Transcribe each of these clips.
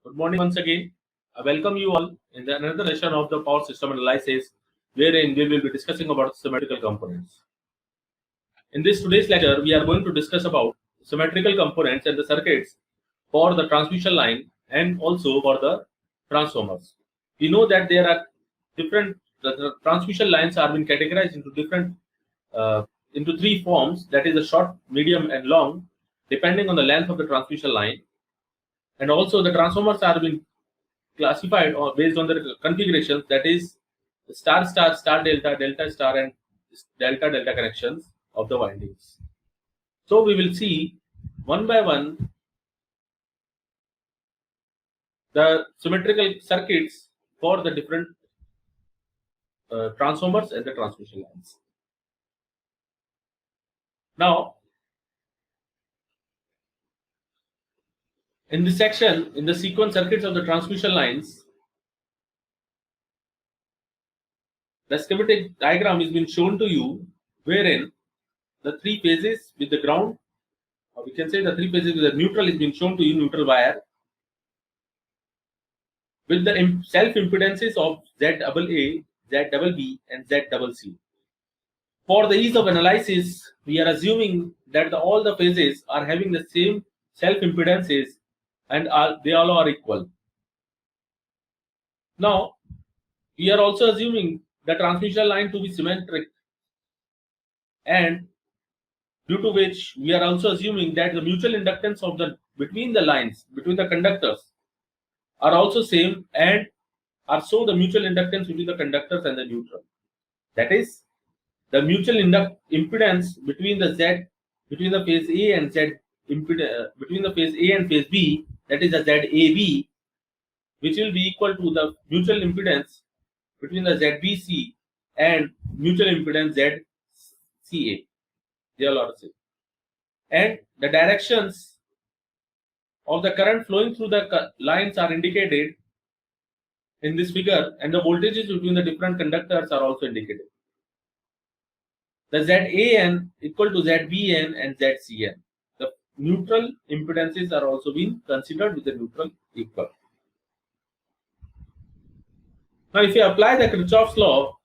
Good morning once again. I welcome you all in another session of the power system analysis, wherein we will be discussing about symmetrical components. In this today's lecture, we are going to discuss about symmetrical components and the circuits for the transmission line and also for the transformers. We know that there are different the transmission lines are being categorized into different into three forms, that is the short, medium, and long, depending on the length of the transmission line. And also the transformers are being classified or based on the configurations, that is star star, star delta, delta star, and delta delta connections of the windings. So we will see one by one the symmetrical circuits for the different transformers and the transmission lines. Now, in this section, in the sequence circuits of the transmission lines, the schematic diagram is been shown to you, wherein the three phases with the ground, or we can say the three phases with the neutral, is being shown to you, neutral wire, with the self impedances of ZAA, ZBB, and ZCC. For the ease of analysis, we are assuming that all the phases are having the same self impedances and they all are equal. Now, we are also assuming the transmission line to be symmetric, and due to which we are also assuming that the mutual inductance of the between the lines, between the conductors, are also same, and are so the mutual inductance between the conductors and the neutral. That is, the mutual impedance between the Z, between the phase A and Z, between the phase A and phase B, that is the ZAB, which will be equal to the mutual impedance between the ZBC and mutual impedance ZCA. They all are the same. And the directions of the current flowing through the lines are indicated in this figure, and the voltages between the different conductors are also indicated. The ZAN equal to ZBN and ZCN. The neutral impedances are also being considered with the neutral equal. Now, if you apply the Kirchhoff's law,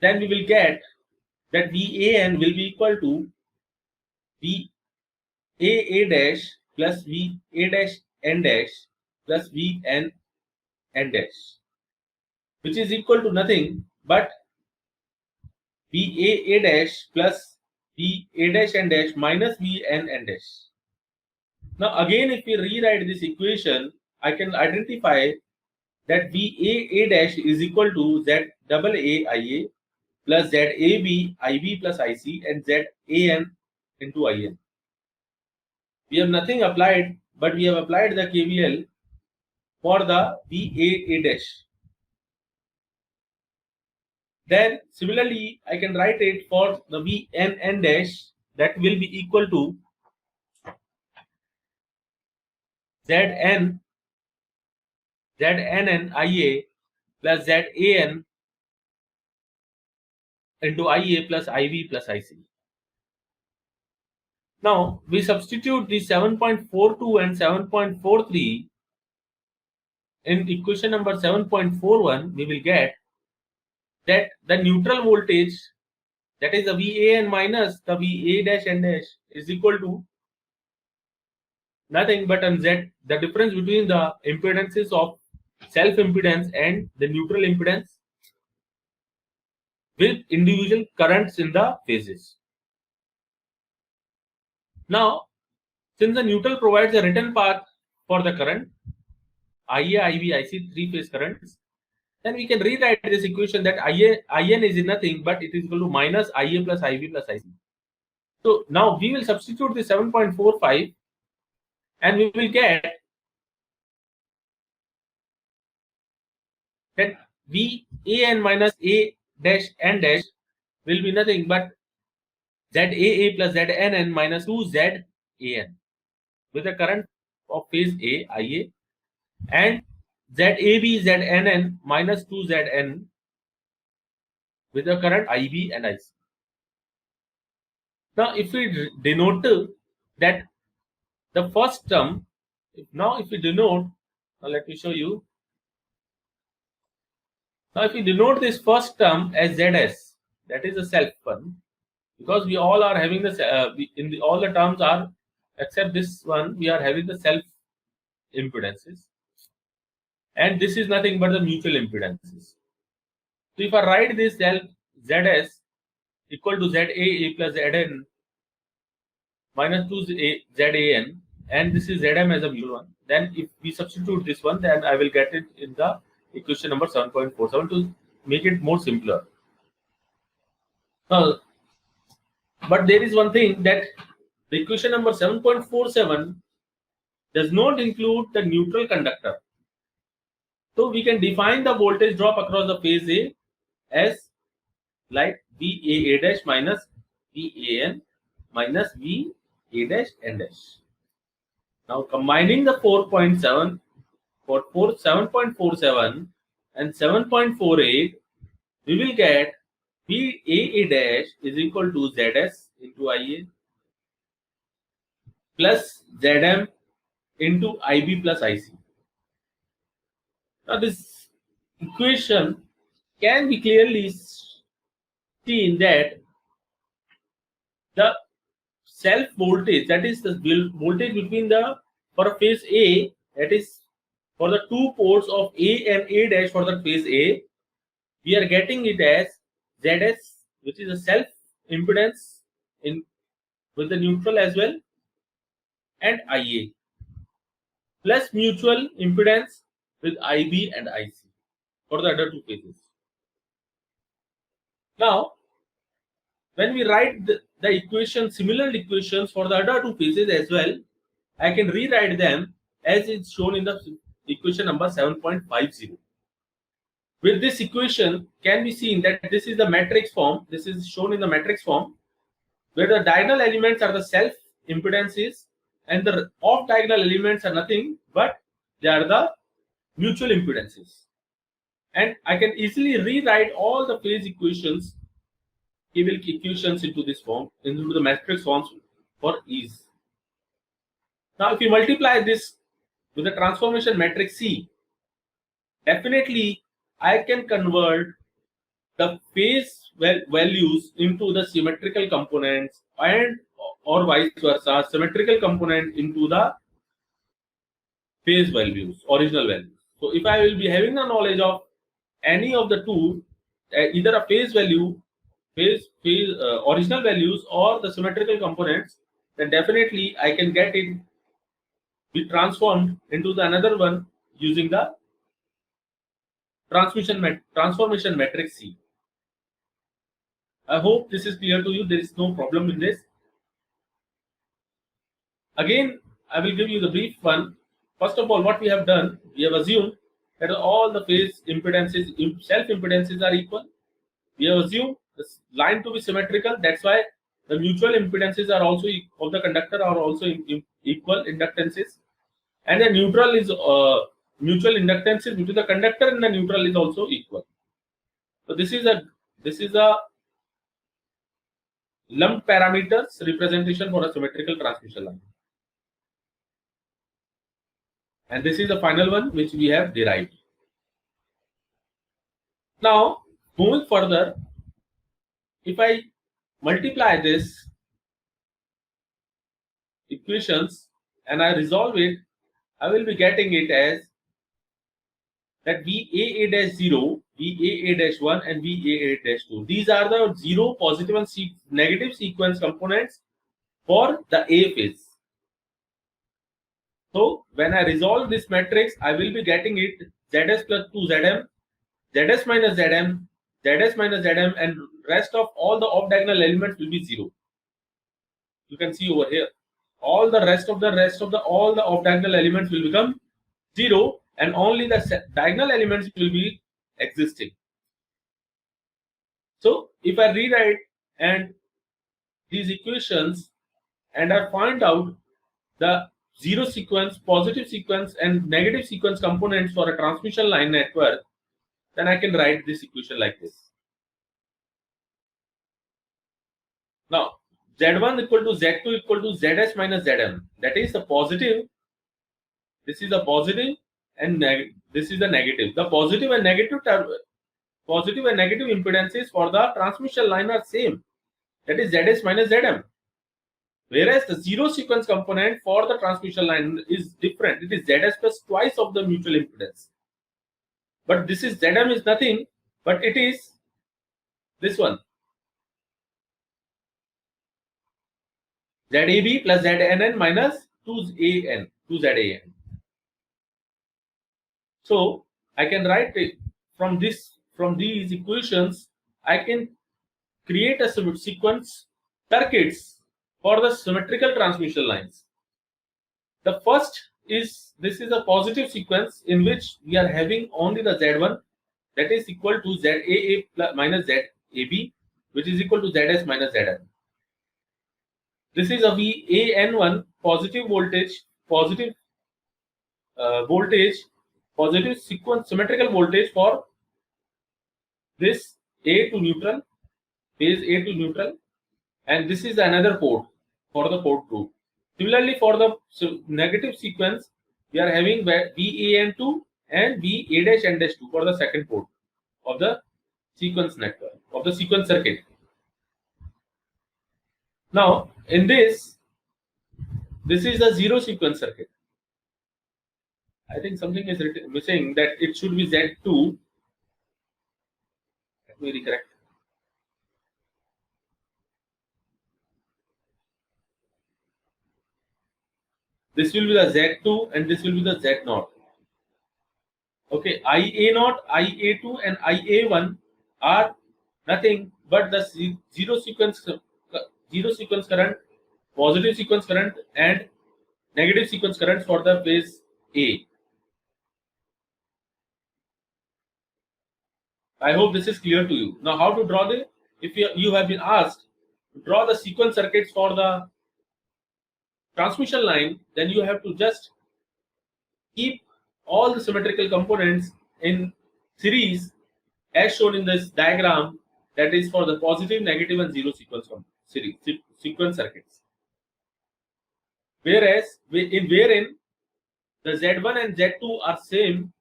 then we will get that VAN will be equal to VAA dash plus VA dash N dash plus VN N dash, which is equal to nothing but VAA dash plus VA dash N dash minus VN N dash. Now, again, if we rewrite this equation, I can identify that VAA dash is equal to ZAA IA plus ZAB IB plus IC and ZAN into IN. We have nothing applied, but we have applied the KVL for the VAA dash. Then similarly, I can write it for the VNN dash, that will be equal to ZNN IA plus ZAN into IA plus IB plus IC. Now we substitute the 7.42 and 7.43 in equation number 7.41. We will get that the neutral voltage, that is the VAN minus the VA dash N dash, is equal to nothing but Z, the difference between the impedances of self impedance and the neutral impedance with individual currents in the phases. Now, since the neutral provides a written path for the current IA, IB, IC, three phase currents, then we can rewrite this equation that IN is nothing but it is equal to minus IA plus IB plus IC. So now we will substitute the 7.45 and we will get that VAN minus A dash N dash will be nothing but ZAA plus ZNN minus 2ZAN with a current of phase A, IA, and ZAB ZNN minus 2ZN with a current IB and IC. Now, if we denote that the first term, now if we denote, now let me show you. Now if we denote this first term as ZS, that is the self one, because we all are having the all the terms are except this one, we are having the self impedances, and this is nothing but the mutual impedances. So if I write this ZS equal to ZA plus Zn minus 2 ZAN, and this is Zm as a mutual one, then if we substitute this one, then I will get it in the equation number 7.47 to make it more simpler. But there is one thing, that the equation number 7.47 does not include the neutral conductor. So we can define the voltage drop across the phase A as like VAA dash minus VAN minus VA dash N dash. Now combining the 4.7 for 7.47 and 7.48, we will get VAA dash is equal to ZS into IA plus Zm into IB plus IC. Now this equation can be clearly seen that the self voltage, that is the voltage between the, for phase A, that is for the two ports of A and A dash for the phase A, we are getting it as ZS, which is a self impedance in with the neutral as well, and IA plus mutual impedance with IB and IC for the other two phases. Now when we write the equation, similar equations for the other two phases as well, I can rewrite them as it's shown in the equation number 7.50. With this equation, can be seen that this is the matrix form. This is shown in the matrix form, where the diagonal elements are the self impedances and the off diagonal elements are nothing but they are the mutual impedances. And I can easily rewrite all the phase equations, equations into this form, into the matrix forms for ease. Now if you multiply this with the transformation matrix C, definitely I can convert the phase values into the symmetrical components, and or vice versa, symmetrical component into the phase values, original values. So if I will be having the knowledge of any of the two, either a phase value, original values, or the symmetrical components, then definitely I can get it be transformed into the another one using the transformation matrix C. I hope this is clear to you. There is no problem in this. Again, I will give you the brief one. First of all, what we have done, we have assumed that all the phase impedances, self impedances are equal. We have assumed the line to be symmetrical. That's why the mutual impedances are also of the conductor are also equal inductances, and the neutral is mutual inductances between the conductor and the neutral is also equal. So this is a lumped parameters representation for a symmetrical transmission line, and this is the final one which we have derived. Now moving further, if I multiply this equations and I resolve it, I will be getting it as that VAA dash 0, VAA dash 1, and VAA dash 2. These are the 0, positive, and negative sequence components for the A phase. So when I resolve this matrix, I will be getting it ZS plus 2 Zm, ZS minus Zm, ZS minus Zm, and rest of all the off diagonal elements will be 0. You can see over here, all the all the off diagonal elements will become 0, and only the diagonal elements will be existing. So if I rewrite and these equations and I find out the 0 sequence, positive sequence, and negative sequence components for a transmission line network, then I can write this equation like this. Now Z1 equal to Z2 equal to Zs minus Zm. That is the positive. This is a positive and this is the negative. The positive and negative impedances for the transmission line are same. That is Zs minus Zm. Whereas the zero sequence component for the transmission line is different. It is Zs plus twice of the mutual impedance. But this is Zm is nothing, but it is this one. ZAB plus ZNN minus 2ZAN. So I can write it from these equations. I can create a sequence circuits for the symmetrical transmission lines. The first is this is a positive sequence in which we are having only the Z1 that is equal to ZAA minus ZAB, which is equal to Zs minus Zn. This is a VAN1 positive voltage, positive sequence symmetrical voltage for this A to neutral, phase A to neutral, and this is another port for the port 2. Similarly, for the negative sequence, we are having VAN2 and VA-N-2 for the second port of the sequence network, of the sequence circuit. Now, in this is a zero sequence circuit. I think something is missing, that it should be Z2. Let me recorrect. This will be the Z2 and this will be the Z0. Okay, IA0, IA2 and IA1 are nothing but the zero sequence current, positive sequence current and negative sequence current for the phase A. I hope this is clear to you. Now, how to draw the, if you have been asked to draw the sequence circuits for the transmission line, then you have to just keep all the symmetrical components in series as shown in this diagram, that is for the positive, negative and zero sequence sequence circuits. Whereas wherein the Z1 and Z2 are same,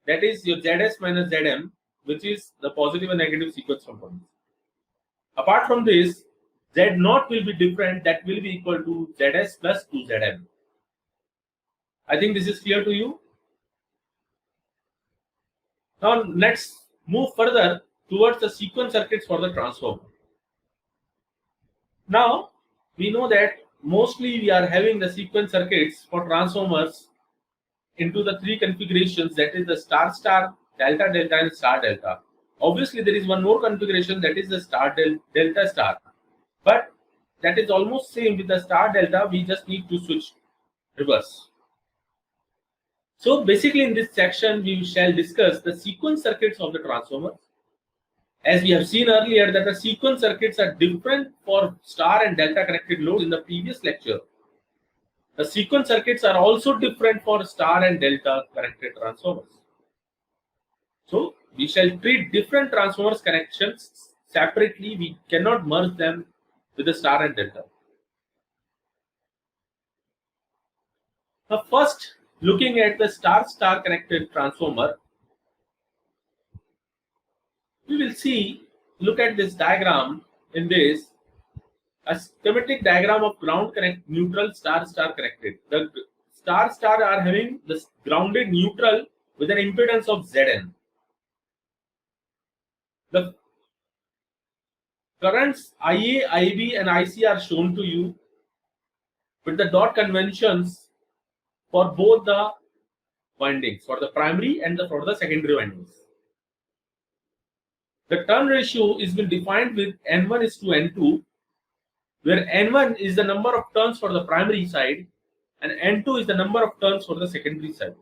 that is your Zs minus Zm, which is the positive and negative sequence components. Apart from this, Z0 will be different, that will be equal to Zs plus 2Zm. I think this is clear to you. Now let's move further towards the sequence circuits for the transformer. Now we know that mostly we are having the sequence circuits for transformers into the three configurations, that is the star star, delta delta and star delta. Obviously there is one more configuration, that is the star delta star, but that is almost same with the star delta. We just need to switch reverse. So basically in this section we shall discuss the sequence circuits of the transformers. As we have seen earlier that the sequence circuits are different for star and delta connected load in the previous lecture. The sequence circuits are also different for star and delta connected transformers. So we shall treat different transformers connections separately. We cannot merge them with the star and delta. Now first, looking at the star-star connected transformer, we will see, look at this diagram in this, a schematic diagram of ground connect neutral star-star connected. The star-star are having the grounded neutral with an impedance of Zn. The currents IA, IB and IC are shown to you with the dot conventions for both the windings, for the primary and for the secondary windings. The turn ratio is been defined with N1 is to N2, where N1 is the number of turns for the primary side and N2 is the number of turns for the secondary side.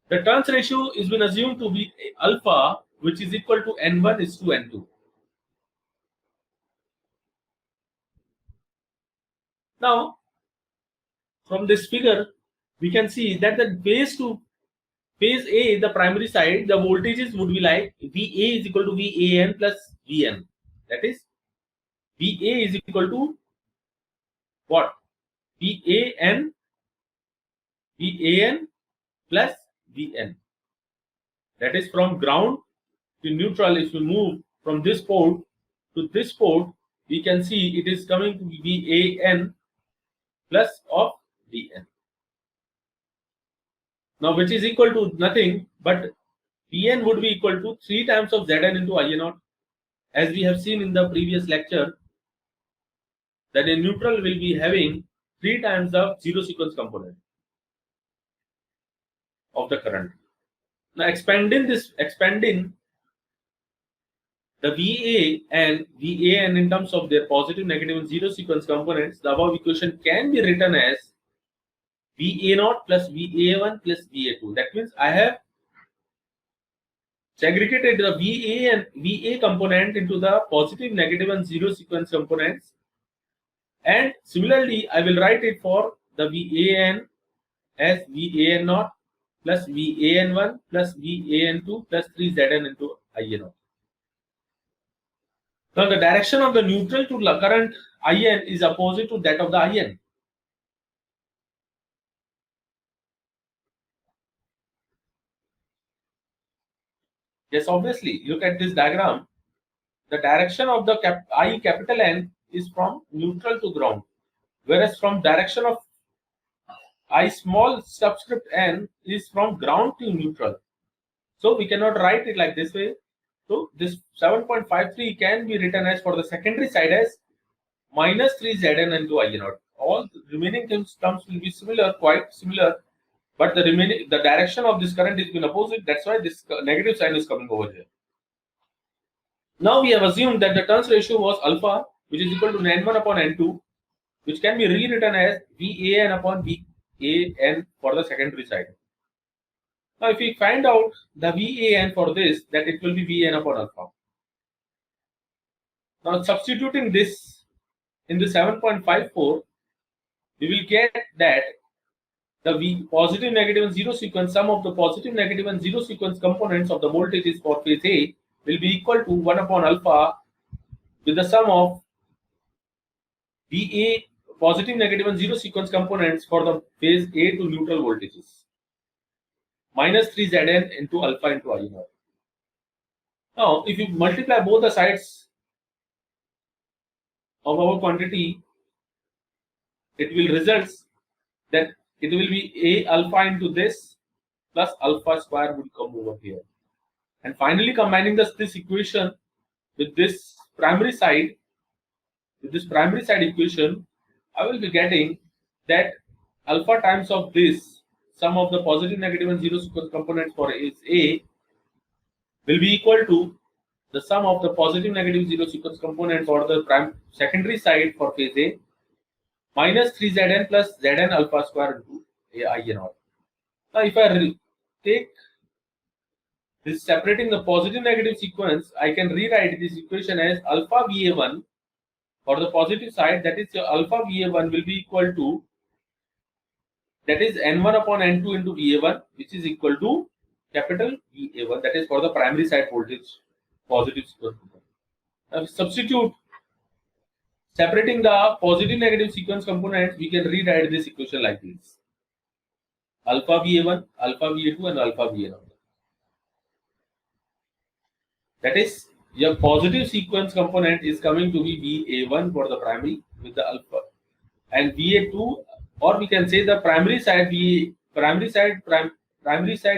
The turns ratio is been assumed to be alpha, which is equal to N1 is to N2. Now, from this figure, we can see that the phase A, the primary side, the voltages would be like VA is equal to VAN plus VN. That is, VA is equal to what? VAN plus VN. That is from ground to neutral. If you move from this port to this port, we can see it is coming to VAN plus of VN. Now, which is equal to nothing but VN would be equal to 3 times of Zn into IA0. As we have seen in the previous lecture, that a neutral will be having 3 times the zero sequence component of the current. Now, expanding the VA and VAN in terms of their positive, negative, and zero sequence components, the above equation can be written as VA0 plus VA1 plus VA2. That means I have segregated the VA and VA component into the positive, negative, and zero sequence components. And similarly, I will write it for the VAN as VAN0 plus VAN1 plus VAN2 plus 3Zn into IA0. Now, the direction of the neutral to the current IN is opposite to that of the IN. Yes, obviously, look at this diagram. The direction of the I capital N is from neutral to ground, whereas from direction of I small subscript n is from ground to neutral. So we cannot write it like this way. So this 7.53 can be written as for the secondary side as minus 3Zn into I0. All the remaining terms will be similar, quite similar, but the direction of this current is been opposite. That's why this negative sign is coming over here. Now we have assumed that the turns ratio was alpha, which is equal to N1 upon N2, which can be rewritten as VAN upon VAN for the secondary side. Now, if we find out the VAN for this, that it will be VN upon alpha. Now, substituting this in the 7.54, we will get that the positive, negative, and zero sequence, sum of the positive, negative, and zero sequence components of the voltages for phase A will be equal to 1 upon alpha with the sum of VA positive, negative, and zero sequence components for the phase A to neutral voltages minus 3Zn into alpha into I0. Now, if you multiply both the sides of our quantity, it will result that it will be A alpha into this plus alpha square would come over here. And finally, combining this equation with this primary side, equation, I will be getting that alpha times of this sum of the positive, negative, and zero sequence components for is A will be equal to the sum of the positive, negative, zero sequence component for the secondary side for phase A minus 3Zn plus Zn alpha square into I0. Now, if I take this separating the positive, negative sequence, I can rewrite this equation as alpha VA1 for the positive side, that is your alpha VA1 will be equal to, that is N1 upon N2 into VA1, which is equal to capital VA1, that is for the primary side voltage positive sequence. Now, substitute separating the positive, negative sequence components, we can rewrite this equation like this: alpha VA1, alpha VA2, and alpha VA0. That is, your positive sequence component is coming to be VA1 for the primary with the alpha, and VA2, or we can say the primary side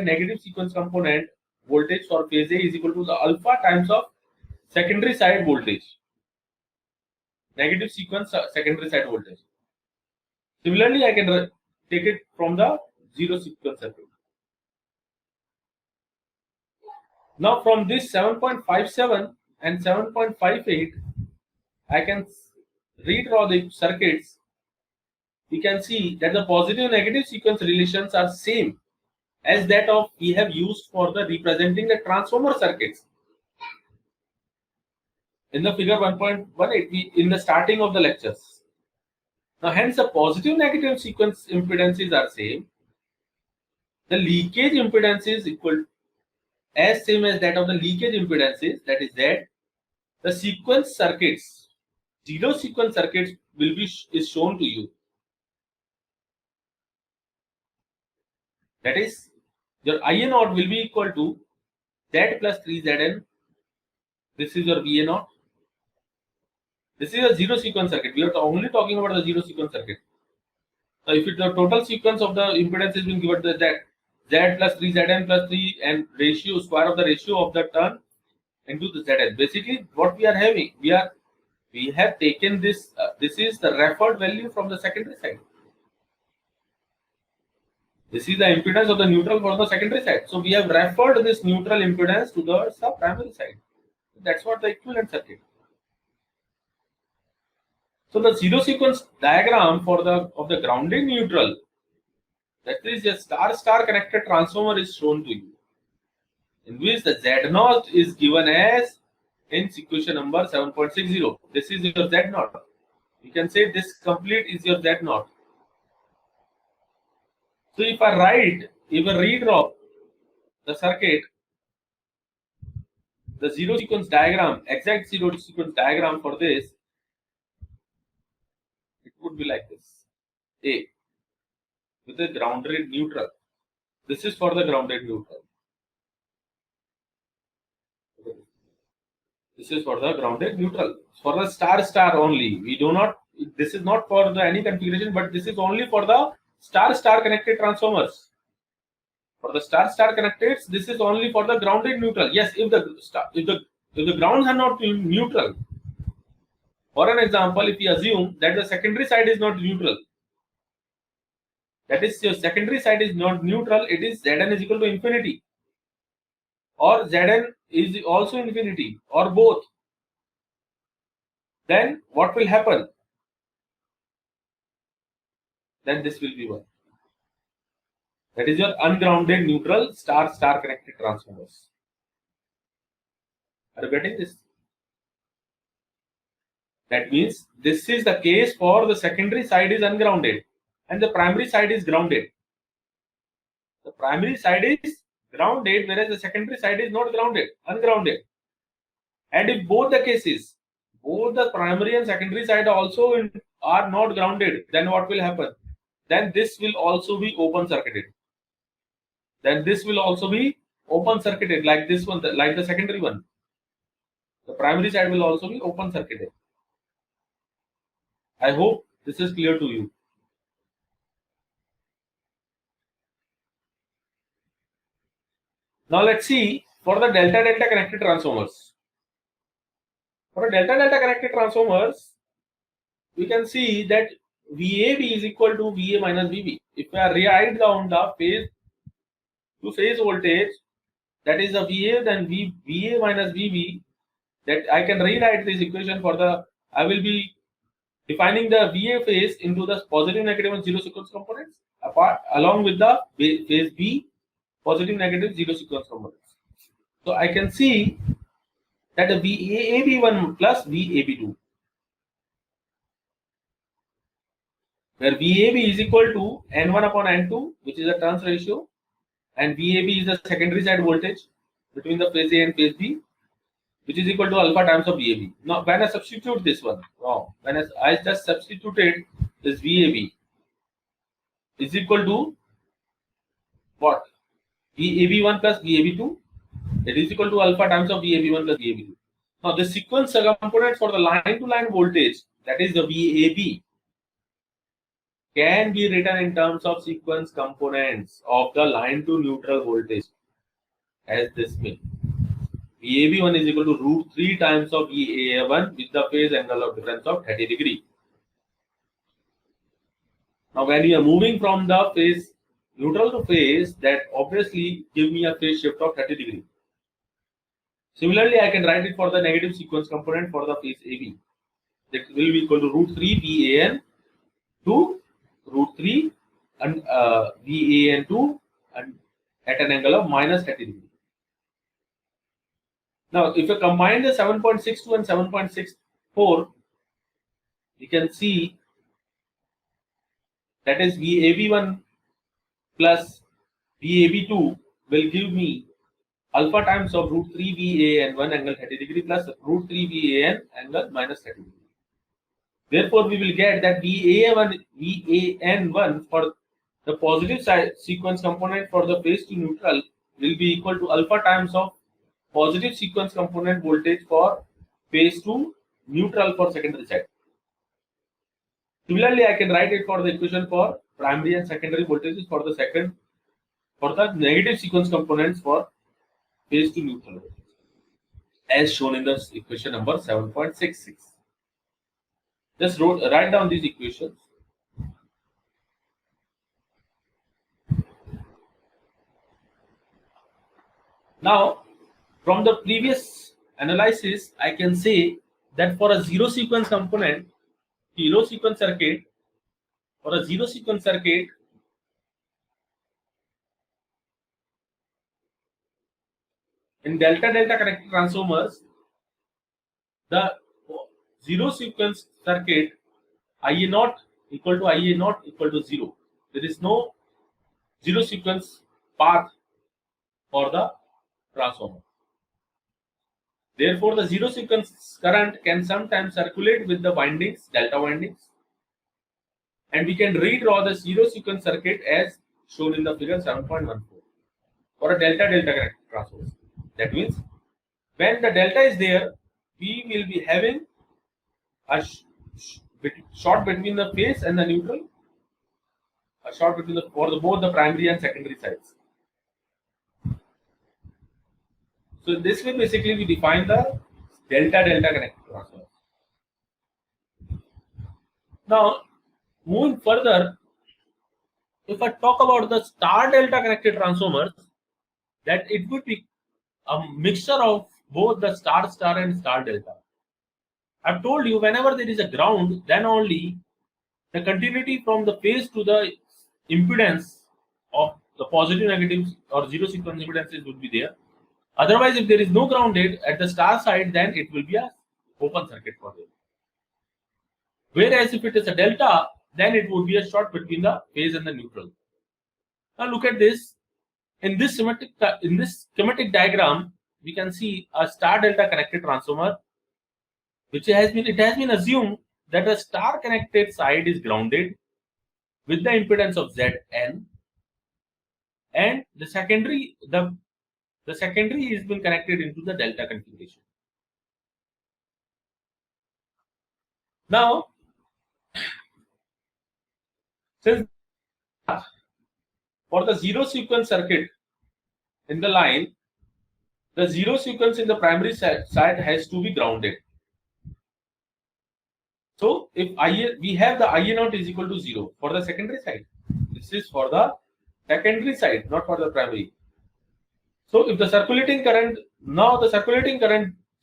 negative sequence component voltage for phase A is equal to the alpha times of secondary side voltage, negative sequence secondary side voltage. Similarly, I can take it from the zero sequence circuit. Now, from this 7.57 and 7.58, I can redraw the circuits. We can see that the positive and negative sequence relations are same as that of we have used for the representing the transformer circuits in the figure 1.18 in the starting of the lectures. Now, hence the positive negative sequence impedances are same. The leakage impedance is equal as same as that of the leakage impedances, that is Z. The sequence circuits zero sequence circuit will be is shown to you. That is, your IA naught will be equal to Z plus 3Zn. This is your VA naught. This is a zero sequence circuit. We are only talking about the zero sequence circuit. Now, if the total sequence of the impedance is being given to Z plus 3Zn plus 3 and ratio square of the ratio of the turn into the Zn. Basically, what we are having, we have taken this. This is the referred value from the secondary side. This is the impedance of the neutral for the secondary side. So we have referred this neutral impedance to the primary side. That's what the equivalent circuit. So the zero sequence diagram for the grounding neutral, that is a star-star connected transformer, is shown to you, in which the Z naught is given as in equation number 7.60. This is your Z naught. You can say this complete is your Z naught. So if I redraw the circuit, the zero sequence diagram, exact zero sequence diagram for this, it would be like this. A with a grounded neutral. This is for the grounded neutral. This is for the grounded neutral. For the star-star only. We do not. This is not for the any configuration, but this is only for the star-star connected transformers. For the star-star connected, this is only for the grounded neutral. Yes, if the grounds are not neutral. For an example, if we assume that the secondary side is not neutral, that is, your secondary side is not neutral, it is Zn is equal to infinity, or Zn is also infinity, or both. Then what will happen? Then this will be 1. That is your ungrounded neutral star-star connected transformers. Are you getting this? That means this is the case for the secondary side is ungrounded and the primary side is grounded. The primary side is grounded, whereas the secondary side is not grounded, ungrounded. And if both the cases, both the primary and secondary side also are not grounded, then what will happen? Then this will also be open circuited. Then this will also be open circuited, like this one, like the secondary one. The primary side will also be open circuited. I hope this is clear to you. Now let's see for the delta-delta connected transformers. For delta-delta connected transformers, we can see that VAB is equal to VA minus VB. If we are rewrite down the phase to phase voltage, that is the VA, then VA minus VB, that I can rewrite this equation for the, I will be defining the VA phase into the positive, negative and zero sequence components apart, along with the phase B positive, negative, zero sequence components. So I can see that the VAB1 plus VAB2, where VAB is equal to N1 upon N2, which is the turns ratio, and VAB is the secondary side voltage between the phase A and phase B, which is equal to alpha times of VAB. Now, when I substitute this one, when I just substituted this VAB is equal to what? VAB1 plus VAB2. It is equal to alpha times of VAB1 plus VAB2. Now, the sequence components for the line-to-line voltage, that is the VAB, can be written in terms of sequence components of the line-to-neutral voltage as this way. VAB1 is equal to root 3 times of VAA1 with the phase angle of difference of 30 degree. Now, when we are moving from the phase neutral to phase, that obviously give me a phase shift of 30 degree. Similarly, I can write it for the negative sequence component for the phase AB. That will be equal to root 3 VAN to root 3 and VAN2 and at an angle of minus 30 degree. Now, if you combine the 7.62 and 7.64, you can see that is VAB1 plus VAB2 will give me alpha times of root 3 VAN1 angle 30 degree plus root 3 VAN angle minus 30 degree. Therefore, we will get that VAN1 for the positive side sequence component for the phase to neutral will be equal to alpha times of positive sequence component voltage for phase to neutral for secondary side. Similarly, I can write it for the equation for primary and secondary voltages for the negative sequence components for phase to neutral voltage, as shown in the equation number 7.66. Just write down these equations. Now, from the previous analysis, I can say that for a zero sequence circuit, in delta-delta connected transformers, the zero sequence circuit IA naught equal to IA naught equal to 0. There is no zero sequence path for the transformer. Therefore, the zero sequence current can sometimes circulate with the windings, delta windings, and we can redraw the zero sequence circuit as shown in the figure 7.14 for a delta-delta connected transformer. That means when the delta is there, we will be having a short between the phase and the neutral, a short between both the primary and secondary sides. So in this way, basically, we define the delta-delta connected transformer. Now, moving further, if I talk about the star-delta connected transformers, that it would be a mixture of both the star-star and star-delta. I've told you whenever there is a ground, then only the continuity from the phase to the impedance of the positive, negative, or zero sequence impedances would be there. Otherwise, if there is no grounded at the star side, then it will be a open circuit for them. Whereas if it is a delta, then it would be a short between the phase and the neutral. Now look at this. In this schematic diagram, we can see a star-delta connected transformer, which has been assumed that the star connected side is grounded with the impedance of Zn, and the secondary has been connected into the delta configuration. Now, since for the zero sequence circuit in the line, the zero sequence in the primary side has to be grounded. So if we have the IA naught is equal to 0 for the secondary side. This is for the secondary side, not for the primary. So if the circulating current,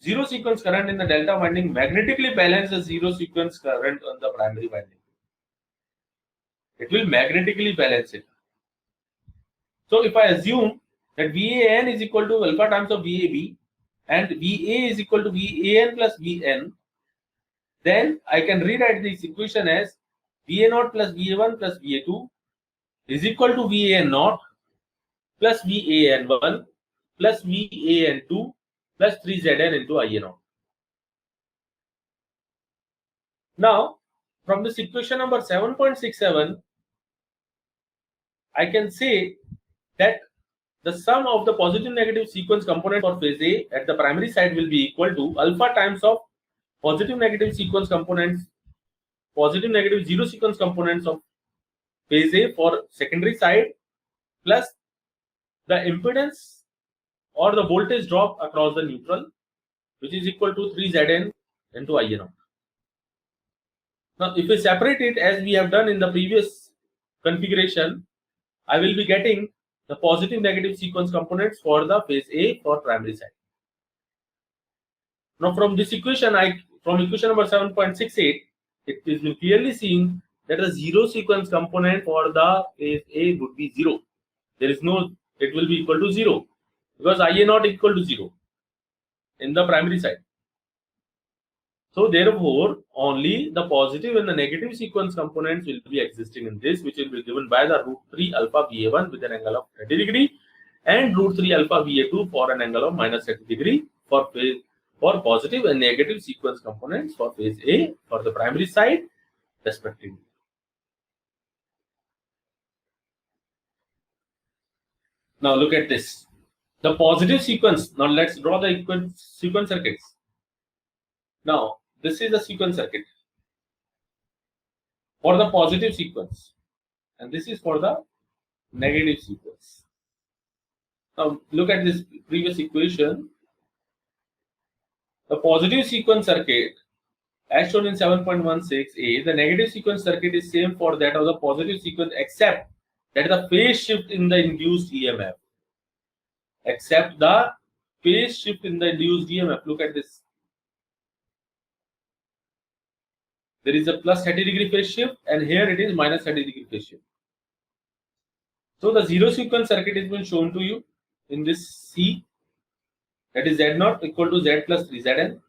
zero sequence current in the delta winding magnetically balance the zero sequence current on the primary winding. It will magnetically balance it. So if I assume that VAN is equal to alpha times of VAB and VA is equal to VAN plus VN, then I can rewrite this equation as VA0 plus VA1 plus VA2 is equal to VAN0 plus VAN1 plus VAN2 plus 3Zn into IA0. Now, from this equation number 7.67, I can say that the sum of the positive negative sequence component for phase A at the primary side will be equal to alpha times of positive negative sequence components, positive negative zero sequence components of phase A for secondary side plus the impedance or the voltage drop across the neutral, which is equal to 3Zn into IA0. Now, if we separate it as we have done in the previous configuration, I will be getting the positive negative sequence components for the phase A for primary side. Now, from this equation, from equation number 7.68, it is clearly seen that the zero sequence component for the phase A would be 0. There is no, it will be equal to 0 because IA0 equal to 0 in the primary side. So therefore, only the positive and the negative sequence components will be existing in this, which will be given by the root 3 alpha VA1 with an angle of 30 degree and root 3 alpha VA2 for an angle of minus 30 degree for phase for positive and negative sequence components for phase A for the primary side respectively. Now look at this. The positive sequence. Now let's draw the sequence circuits. Now this is the sequence circuit for the positive sequence, and this is for the negative sequence. Now look at this previous equation. The positive sequence circuit as shown in 7.16a, the negative sequence circuit is same for that of the positive sequence except that the phase shift in the induced EMF. Except the phase shift in the induced EMF. Look at this. There is a plus 30-degree phase shift, and here it is minus 30-degree phase shift. So the zero sequence circuit has been shown to you in this C, that is Z0 equal to Z plus 3Zn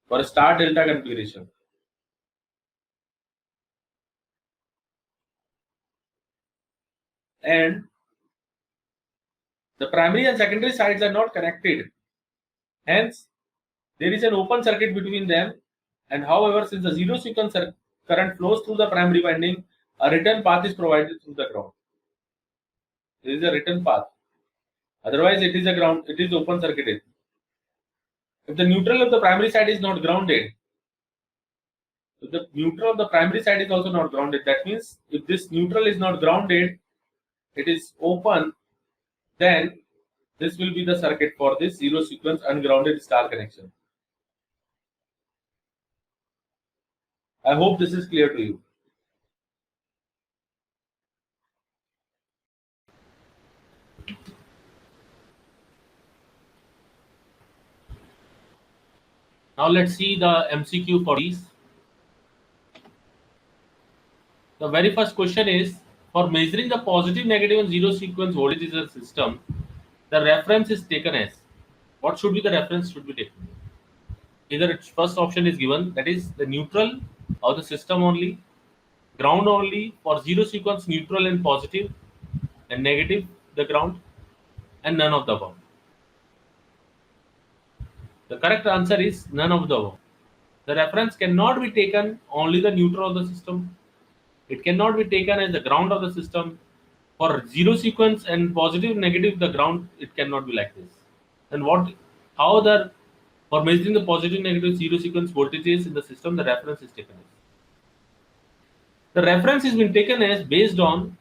for a star delta configuration. And the primary and secondary sides are not connected. Hence, there is an open circuit between them. And however, since the zero sequence current flows through the primary winding, a return path is provided through the ground. There is a return path. Otherwise, it is a ground. It is open circuited. If the neutral of the primary side is not grounded, if the neutral of the primary side is also not grounded, that means if this neutral is not grounded, it is open, then this will be the circuit for this zero sequence ungrounded star connection. I hope this is clear to you. Now let's see the MCQ for these. The very first question is, for measuring the positive, negative and zero sequence voltages in a system, the reference is taken as, what should be the reference should be taken? Either its first option is given, that is the neutral of the system only, ground only, for zero sequence neutral and positive, and negative the ground, and none of the above. The correct answer is none of the above. The reference cannot be taken only the neutral of the system. It cannot be taken as the ground of the system. For zero sequence and positive, negative, the ground, it cannot be like this. And how for measuring the positive, negative, zero sequence voltages in the system, the reference is taken as. The reference has been taken as based on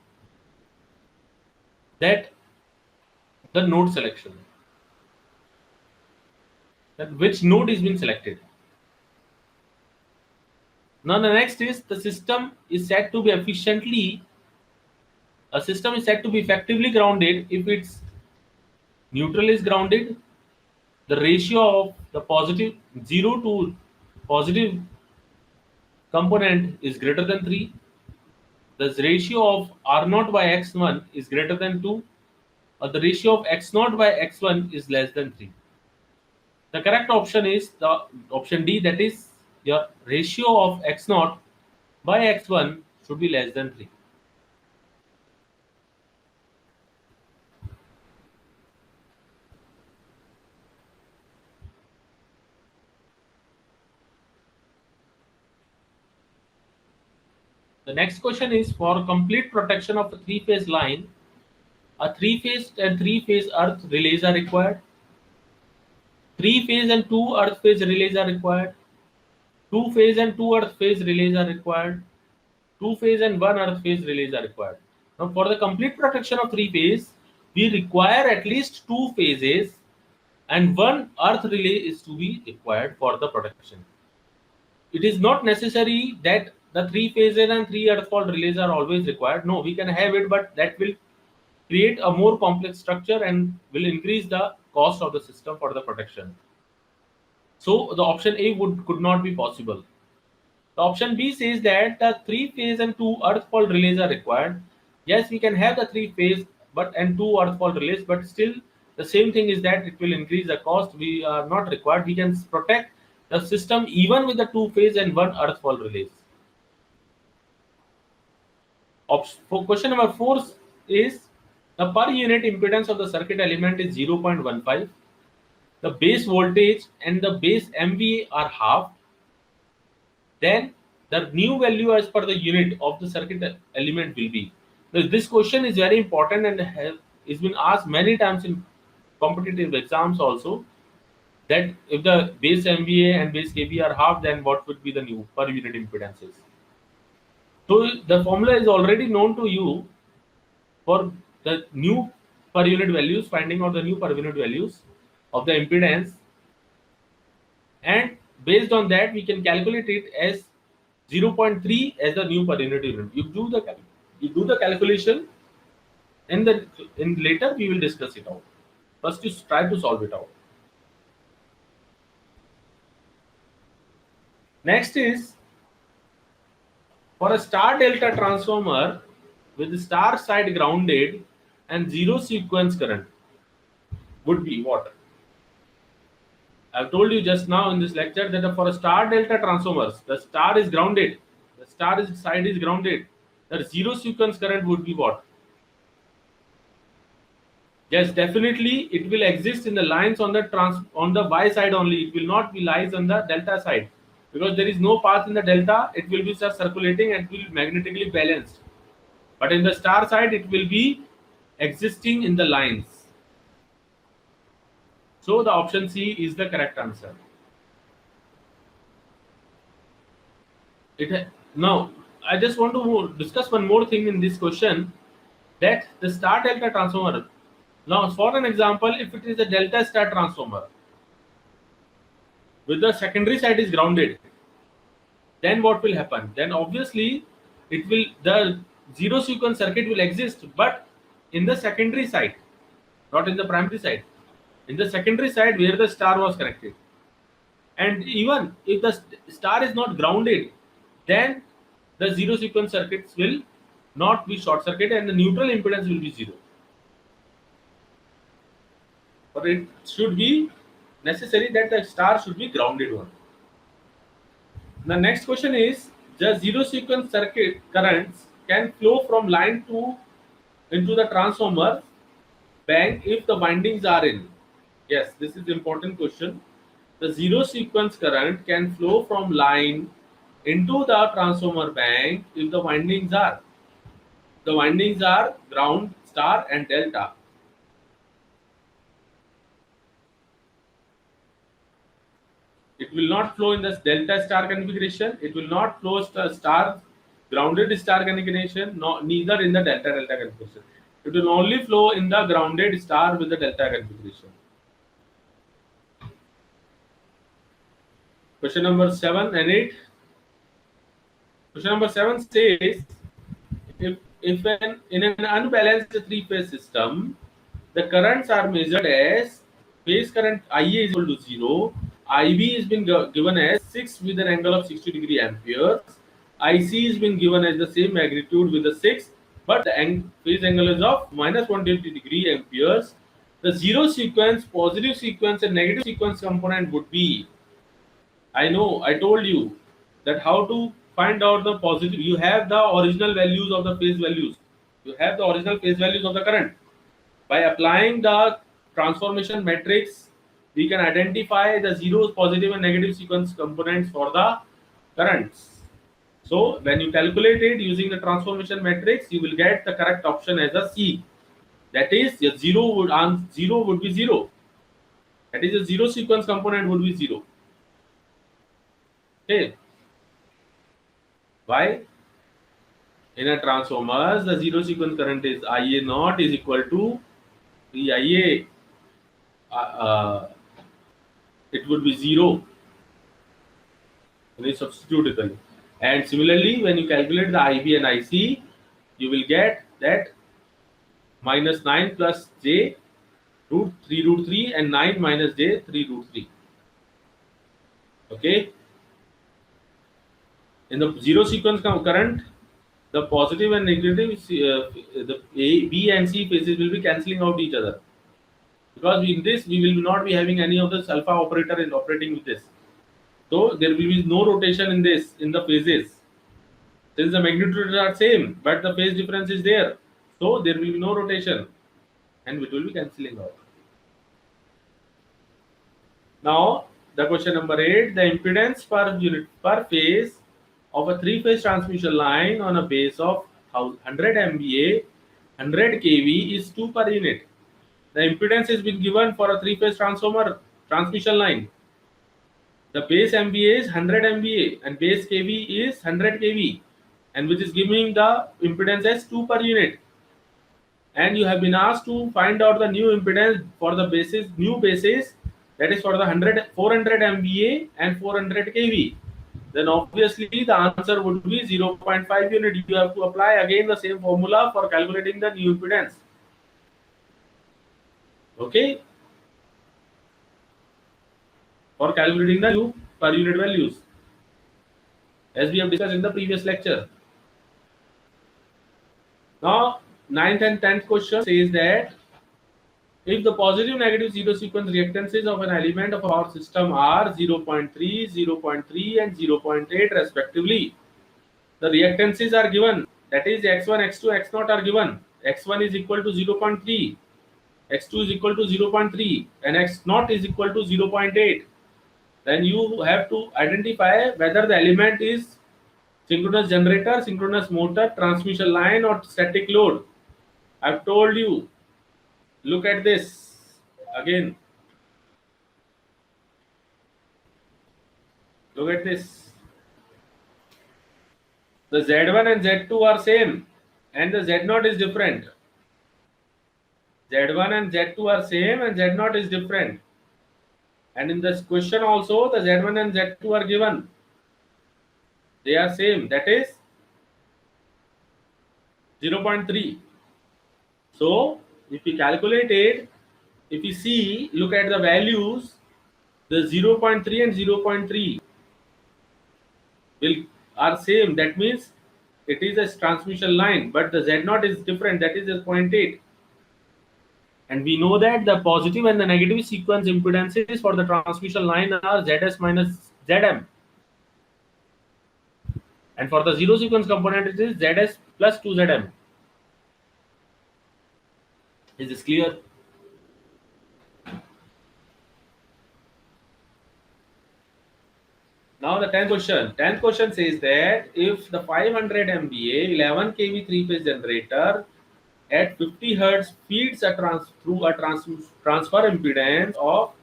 that the node selection. That which node is been selected. Now the next is the system is said to be effectively grounded if its neutral is grounded, the ratio of the positive 0 to positive component is greater than 3, the ratio of R0 by X1 is greater than 2, or the ratio of X0 by X1 is less than 3. The correct option is the option D, that is your ratio of X0 by X1 should be less than 3. The next question is, for complete protection of a three-phase line, a three-phase and three-phase earth relays are required. Three-phase and two earth phase relays are required. Two-phase and two earth phase relays are required. Two-phase and one earth phase relays are required. Now, for the complete protection of three-phase, we require at least two phases and one earth relay is to be required for the protection. It is not necessary that the three phases and three earth fault relays are always required. No, we can have it, but that will create a more complex structure and will increase the cost of the system for the protection. So the option A could not be possible. The option B says that the three phase and two earth fault relays are required. Yes, we can have the three phase and two earth fault relays, but still the same thing is that it will increase the cost. We are not required. We can protect the system even with the two phase and one earth fault relays. For question number 4 is, the per unit impedance of the circuit element is 0.15. the base voltage and the base MVA are half, then the new value as per the unit of the circuit element will be. Now, this question is very important and is been asked many times in competitive exams also, that if the base MVA and base kV are half, then what would be the new per unit impedances? So the formula is already known to you for the new per unit values, finding out the new per unit values of the impedance, and based on that we can calculate it as 0.3 as the new per unit. You do the calculation, and then in later we will discuss it out. First you try to solve it out. Next is, for a star delta transformer with the star side grounded and zero sequence current would be what? I've told you just now in this lecture that for a star delta transformers, the star is grounded, the side is grounded. The zero sequence current would be what? Yes, definitely it will exist in the lines on the Y side only. It will not be lies on the delta side, because there is no path in the delta. It will be just circulating and will magnetically balanced. But in the star side, it will be existing in the lines. So the option C is the correct answer. Now, I just want to discuss one more thing in this question, that the star delta transformer. Now, for an example, if it is a delta star transformer with the secondary side is grounded, then what will happen? Then obviously the zero sequence circuit will exist, but in the secondary side, not in the primary side. In the secondary side where the star was connected. And even if the star is not grounded, then the zero sequence circuits will not be short circuit and the neutral impedance will be zero. But it should be necessary that the star should be grounded one. The next question is, the zero sequence circuit currents can flow from line to into the transformer bank if the windings are in. Yes, this is important question. The zero sequence current can flow from line into the transformer bank if the windings are. The windings are ground, star, and delta. It will not flow in the delta star configuration. It will not flow star grounded star configuration, neither in the delta configuration. It will only flow in the grounded star with the delta configuration. Question number 7 and 8. Question number 7 says, if in an unbalanced three-phase system, the currents are measured as phase current IA is equal to 0, IB has been given as 6 with an angle of 60 degree amperes, IC has been given as the same magnitude with the 6, but the phase angle is of minus 120 degree amperes. The zero sequence, positive sequence, and negative sequence component would be, I know, I told you that how to find out the positive. You have the original values of the phase values. You have the original phase values of the current. By applying the transformation matrix, we can identify the zeros, positive and negative sequence components for the currents. So when you calculate it using the transformation matrix, you will get the correct option as a C. That is, your zero would be zero. That is, the zero sequence component would be zero. Okay. Why? In a transformer, the zero sequence current is IA naught is equal to IA. It would be zero when you substitute it. And similarly, when you calculate the IB and IC, you will get that minus 9 plus J root 3 and 9 minus J 3 root 3. Okay. In the zero sequence current, the positive and negative, the A, B and C phases will be cancelling out each other. Because in this, we will not be having any of this alpha operator in operating with this. So there will be no rotation in the phases. Since the magnitudes are same, but the phase difference is there. So there will be no rotation and it will be cancelling out. Now the question number 8, the impedance per unit per phase of a three-phase transmission line on a base of 100 MVA 100 kV is 2 per unit. The impedance has been given for a three-phase transformer transmission line. The base MVA is 100 MVA and base kV is 100 kV, and which is giving the impedance as 2 per unit. And you have been asked to find out the new impedance for the new bases, that is for the 400 MVA and 400 kV. Then obviously the answer would be 0.5 unit. You have to apply again the same formula for calculating the new impedance. Okay, for calculating the new per unit values, as we have discussed in the previous lecture. Now 9th and 10th question says that if the positive negative zero sequence reactances of an element of our system are 0.3, 0.3 and 0.8 respectively, the reactances are given, that is x1, x2, x0 are given. x1 is equal to 0.3, x2 is equal to 0.3 and x0 is equal to 0.8. Then you have to identify whether the element is synchronous generator, synchronous motor, transmission line or static load. I've told you, look at this again. Look at this. The Z1 and Z2 are same and the Z0 is different. Z1 and Z2 are same and Z0 is different. And in this question also the Z1 and Z2 are given. They are same, that is 0.3. So if we calculate it, if you see, look at the values, the 0.3 and 0.3 are same. That means it is a transmission line, but the Z0 is different, that is 0.8. And we know that the positive and the negative sequence impedances for the transmission line are Zs minus Zm. And for the zero sequence component, it is Zs plus 2Zm. Is this clear? Now the 10th question. 10th question says that if the 500 MVA 11 kV three-phase generator at 50 Hz feeds through a transfer impedance of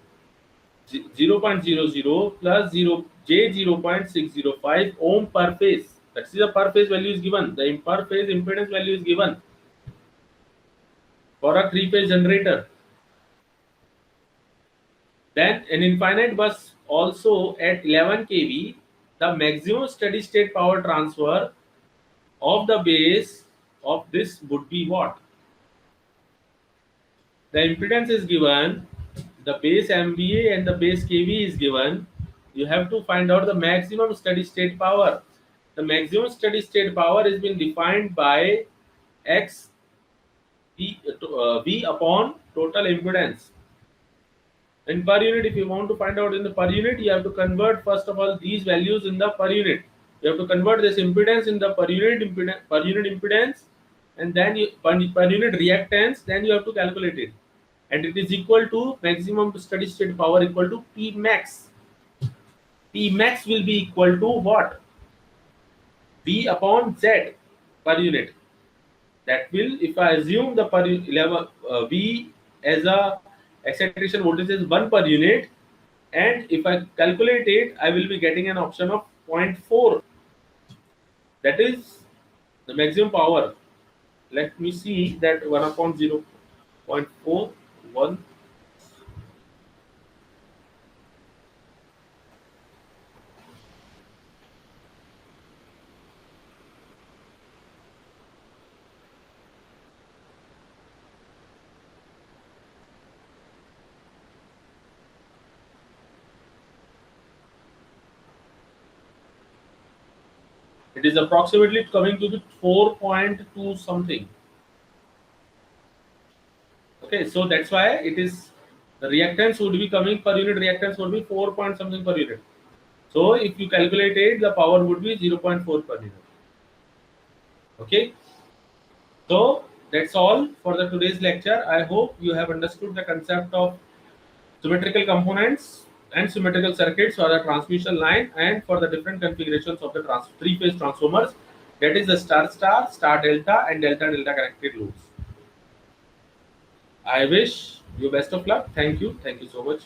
0.00 plus J0.605 ohm per phase. That is the per phase value is given. The per phase impedance value is given for a three-phase generator. Then an infinite bus also at 11 kV, the maximum steady state power transfer of the base of this would be what? The impedance is given, the base MVA and the base kV is given. You have to find out the maximum steady state power. The maximum steady state power has been defined by X V upon total impedance. In per unit, if you want to find out in the per unit, you have to convert first of all these values in the per unit. You have to convert this impedance in the per unit impedance, and then per unit reactance. Then you have to calculate it, and it is equal to maximum steady state power equal to P max. P max will be equal to what? V upon Z per unit. That will, if I assume the per level V as a excitation voltage is 1 per unit, and if I calculate it, I will be getting an option of 0.4. That is the maximum power. Let me see that 1 upon 0.41. It is approximately coming to the 4.2 something. Okay, so that's why it is the reactance would be coming per unit reactance would be 4 point something per unit. So if you calculate it, the power would be 0.4 per unit. Okay, so that's all for the today's lecture. I hope you have understood the concept of symmetrical components and symmetrical circuits for the transmission line and for the different configurations of the three-phase transformers, that is the star star, star delta, and delta delta connected loads. I wish you best of luck. Thank you so much.